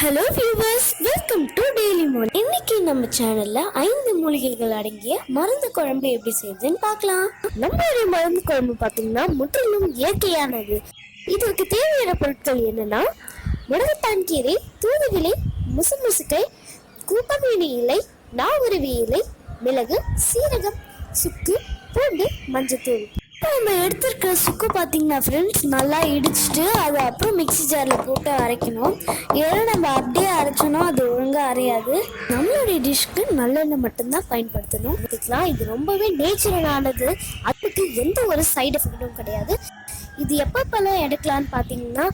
Hello viewers, welcome to daily மூலிகை. இன்னைக்கு நம்ம சேனல்ல 5 மூலிகைகள் அடங்கிய மருந்து குழம்பு எப்படி செய்யுதுன்னு பார்க்கலாம். நம்மளுடைய மருந்து குழம்பு பார்த்தீங்கன்னா முற்றிலும் இயற்கையானது. இதற்கு தேவையான பொருட்கள் என்னன்னா முடக்கத்தான் கீரை, தூதுவிலை, முசுமுசுக்கை, கூப்பமேனி இலை, நாவருவி இலை, மிளகு, சீரகம், சுக்கு, பூண்டு, மஞ்சத்தூள். நம்ம எடுத்துருக்க சுக்கு பார்த்தீங்கன்னா ஃப்ரெண்ட்ஸ் நல்லா இடிச்சுட்டு அதை அப்புறம் மிக்சி ஜாரில் போட்டு அரைக்கணும். ஏன்னா நம்ம அப்படியே அரைச்சோன்னா அது ஒழுங்காக அரையாது. நம்மளுடைய டிஷ்க்கு நல்லெண்ணெய் மட்டும்தான் பயன்படுத்தணும். இதுக்கெலாம் இது ரொம்பவே நேச்சுரலானது. அதுக்கு எந்த ஒரு சைடு எஃபெக்டும் கிடையாது. இது எப்பப்பெல்லாம் எடுக்கலான்னு பார்த்தீங்கன்னா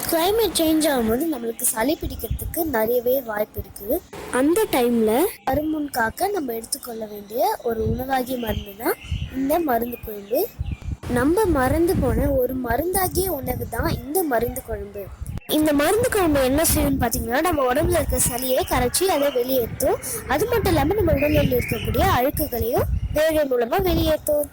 கிளைமேட் சேஞ்ச் ஆகும்போது நம்மளுக்கு சளி பிடிக்கிறதுக்கு நிறையவே வாய்ப்பு இருக்குது. அந்த டைமில் வருமுன் காக்க நம்ம எடுத்துக்கொள்ள வேண்டிய ஒரு உணவாகிய மருந்து தான் இந்த மருந்து குழம்பு. நம்ம மறந்து போன ஒரு மருந்தாகிய உணவு தான் இந்த மருந்து குழம்பு. இந்த மருந்து குழம்பு என்ன செய்யும்னு பார்த்தீங்கன்னா நம்ம உடம்புல இருக்க சளியை கரைச்சி அதை வெளியேற்றும். அது மட்டும் இல்லாமல் நம்ம உடலில் இருக்கக்கூடிய அழுக்குகளையும் வேலை மூலமா வெளியேற்றும்.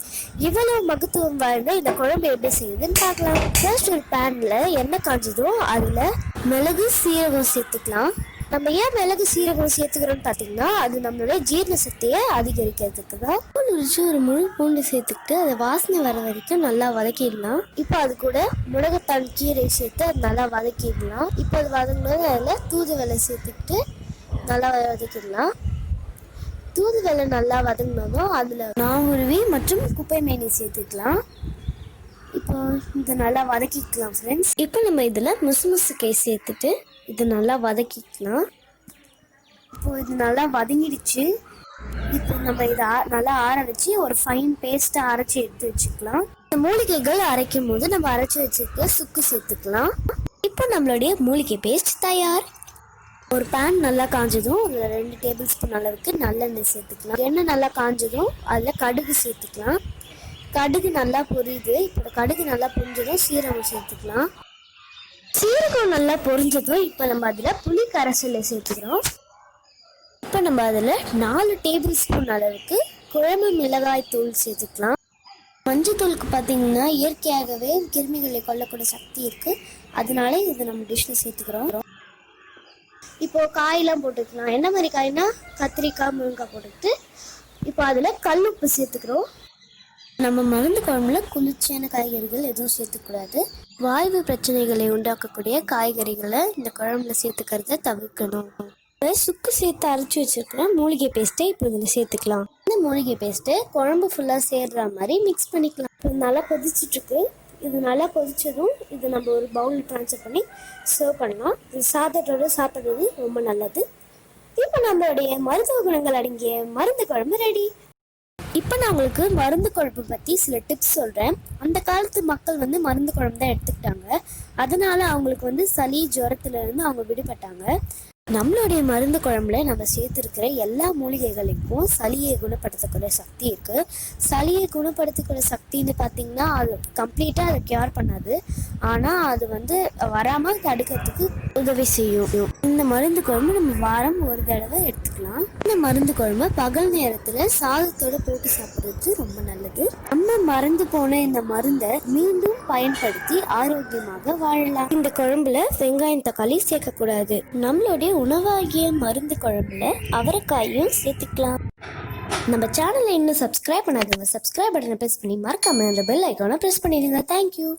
இவ்வளவு மகத்துவம் வாழ்ந்த இந்த குழம்பு எப்படி செய்யுதுன்னு பார்க்கலாம். ஃபர்ஸ்ட் ஒரு பேன்ல எண்ணெய் காஞ்சதும் அதுல மிளகு, சீரகம் சேர்த்துக்கலாம். நம்ம ஏன் மிளகு சீரகம் சேர்த்துக்கிறோம்னு பார்த்தீங்கன்னா அது நம்மளோட ஜீரண சக்தியை அதிகரிக்கிறதுக்கு தான். ஒரு முழு பூண்டு சேர்த்துக்கிட்டு அதை வாசனை வர வரைக்கும் நல்லா வதக்கிடலாம். இப்போ அது கூட முடக்கத்தான் கீரை சேர்த்து அது நல்லா வதக்கிடலாம். இப்போ அது வதங்கினது அதில் தூதுவளை சேர்த்துக்கிட்டு நல்லா வதக்கிடலாம். தூதுவளை நல்லா வதங்கினதும் அதில் நாவுருவி மற்றும் குப்பைமேனி சேர்த்துக்கலாம். இப்போ இதை நல்லா வதக்கிக்கலாம் ஃப்ரெண்ட்ஸ். இப்போ நம்ம இதில் முசுமுசுக்கை சேர்த்துட்டு இது நல்லா வதக்கிக்கலாம். இப்போ இது நல்லா வதங்கிடுச்சு. இப்போ நம்ம இதை நல்லா ஆற வச்சு ஒரு ஃபைன் பேஸ்ட்டை அரைச்சி எடுத்து வச்சுக்கலாம். இந்த மூலிகைகள் அரைக்கும் போது நம்ம அரைச்சி வச்சுருக்க சுக்கு சேர்த்துக்கலாம். இப்போ நம்மளுடைய மூலிகை பேஸ்ட் தயார். ஒரு பேன் நல்லா காஞ்சதும் அதில் 2 டேபிள் ஸ்பூன் அளவுக்கு நல்லெண்ணெய் சேர்த்துக்கலாம். எண்ணெய் நல்லா காஞ்சதும் அதில் கடுகு சேர்த்துக்கலாம். கடுகு நல்லா பொரியுது. இப்போ கடுகு நல்லா பொரிஞ்சதும் சீரகம் சேர்த்துக்கலாம். சீரகம் நல்லா பொரிஞ்சதும் இப்போ நம்ம அதில் புளி கரைசலை சேர்த்துக்கிறோம். இப்போ நம்ம அதில் 4 டேபிள் ஸ்பூன் அளவுக்கு குழம்பு மிளகாய் தூள் சேர்த்துக்கலாம். மஞ்சத்தூளுக்கு பார்த்தீங்கன்னா இயற்கையாகவே கிருமிகளை கொல்லக்கூடிய சக்தி இருக்குது. அதனால இதை நம்ம டிஷ்ஷில் சேர்த்துக்கிறோம். இப்போ காயெல்லாம் போட்டுக்கலாம். என்ன மாதிரி காய்னா கத்திரிக்காய், முருங்கைக்காய் போட்டுக்கிட்டு இப்போ அதில் கல்லுப்பு சேர்த்துக்கிறோம். நம்ம மருந்து குழம்புல குளிர்ச்சியான காய்கறிகள் எதுவும் சேர்த்துக்கூடாது. வாய்வு பிரச்சனைகளை உண்டாக்கக்கூடிய காய்கறிகளை இந்த குழம்புல சேர்த்துக்கிறத தவிர்க்கணும். சுக்கு சேர்த்து அரைச்சி வச்சிருக்கிற மூலிகை பேஸ்ட்டை இப்போ இதில் சேர்த்துக்கலாம். இந்த மூலிகை பேஸ்ட்டு குழம்பு ஃபுல்லாக சேர்ற மாதிரி மிக்ஸ் பண்ணிக்கலாம். இது நல்லா கொதிச்சுட்ருக்கு. இது நல்லா கொதிச்சதும் இது நம்ம ஒரு பவுலில் ட்ரான்ஸ்ஃபர் பண்ணி சர்வ் பண்ணலாம். இது சாதத்தோடு சாப்பிட்றது ரொம்ப நல்லது. இப்போ நம்மளுடைய மருத்துவ குணங்கள் அடங்கிய மருந்து குழம்பு ரெடி. இப்போ நான் உங்களுக்கு மருந்து குழம்பு பற்றி சில டிப்ஸ் சொல்கிறேன். அந்த காலத்து மக்கள் மருந்து குழம்பு தான் எடுத்துக்கிட்டாங்க. அதனால அவங்களுக்கு சளி ஜுரத்துலேருந்து அவங்க விடுபட்டாங்க. நம்மளுடைய மருந்து குழம்புல நம்ம சேர்த்துருக்கிற எல்லா மூலிகைகளுக்கும் சளியை குணப்படுத்தக்கூடிய சக்தி இருக்குது. சளியை குணப்படுத்தக்கூடிய சக்தின்னு பார்த்தீங்கன்னா அது கம்ப்ளீட்டாக அதை கியூர் பண்ணாது. ஆனால் அது வராமல் தடுக்கிறதுக்கு உதவி செய்யும். இந்த மருந்து குழம்பு நம்ம வாரம் ஒரு தடவை எடுத்துக்கலாம். இந்த மருந்து குழம்பு பகல் நேரத்தில் சாதத்தோடு போட்டு சாப்பிட்றது ரொம்ப நல்லது. நம்ம மறந்து போன இந்த மருந்தை மீண்டும் பயன்படுத்தி ஆரோக்கியமாக வாழலாம். இந்த குழம்புல வெங்காயம், தக்காளி சேர்க்கக்கூடாது. நம்மளுடைய உணவாகிய மருந்து குழம்புல அவரைக்காயும் சேர்த்துக்கலாம். நம்ம சேனலை இன்னும் சப்ஸ்கிரைப் பண்ணாதவங்க சப்ஸ்கிரைப் பட்டனை பிரஸ் பண்ணி மறக்காம அந்த பெல் ஐக்கானை பிரஸ் பண்ணிடுங்க. தேங்க்யூ.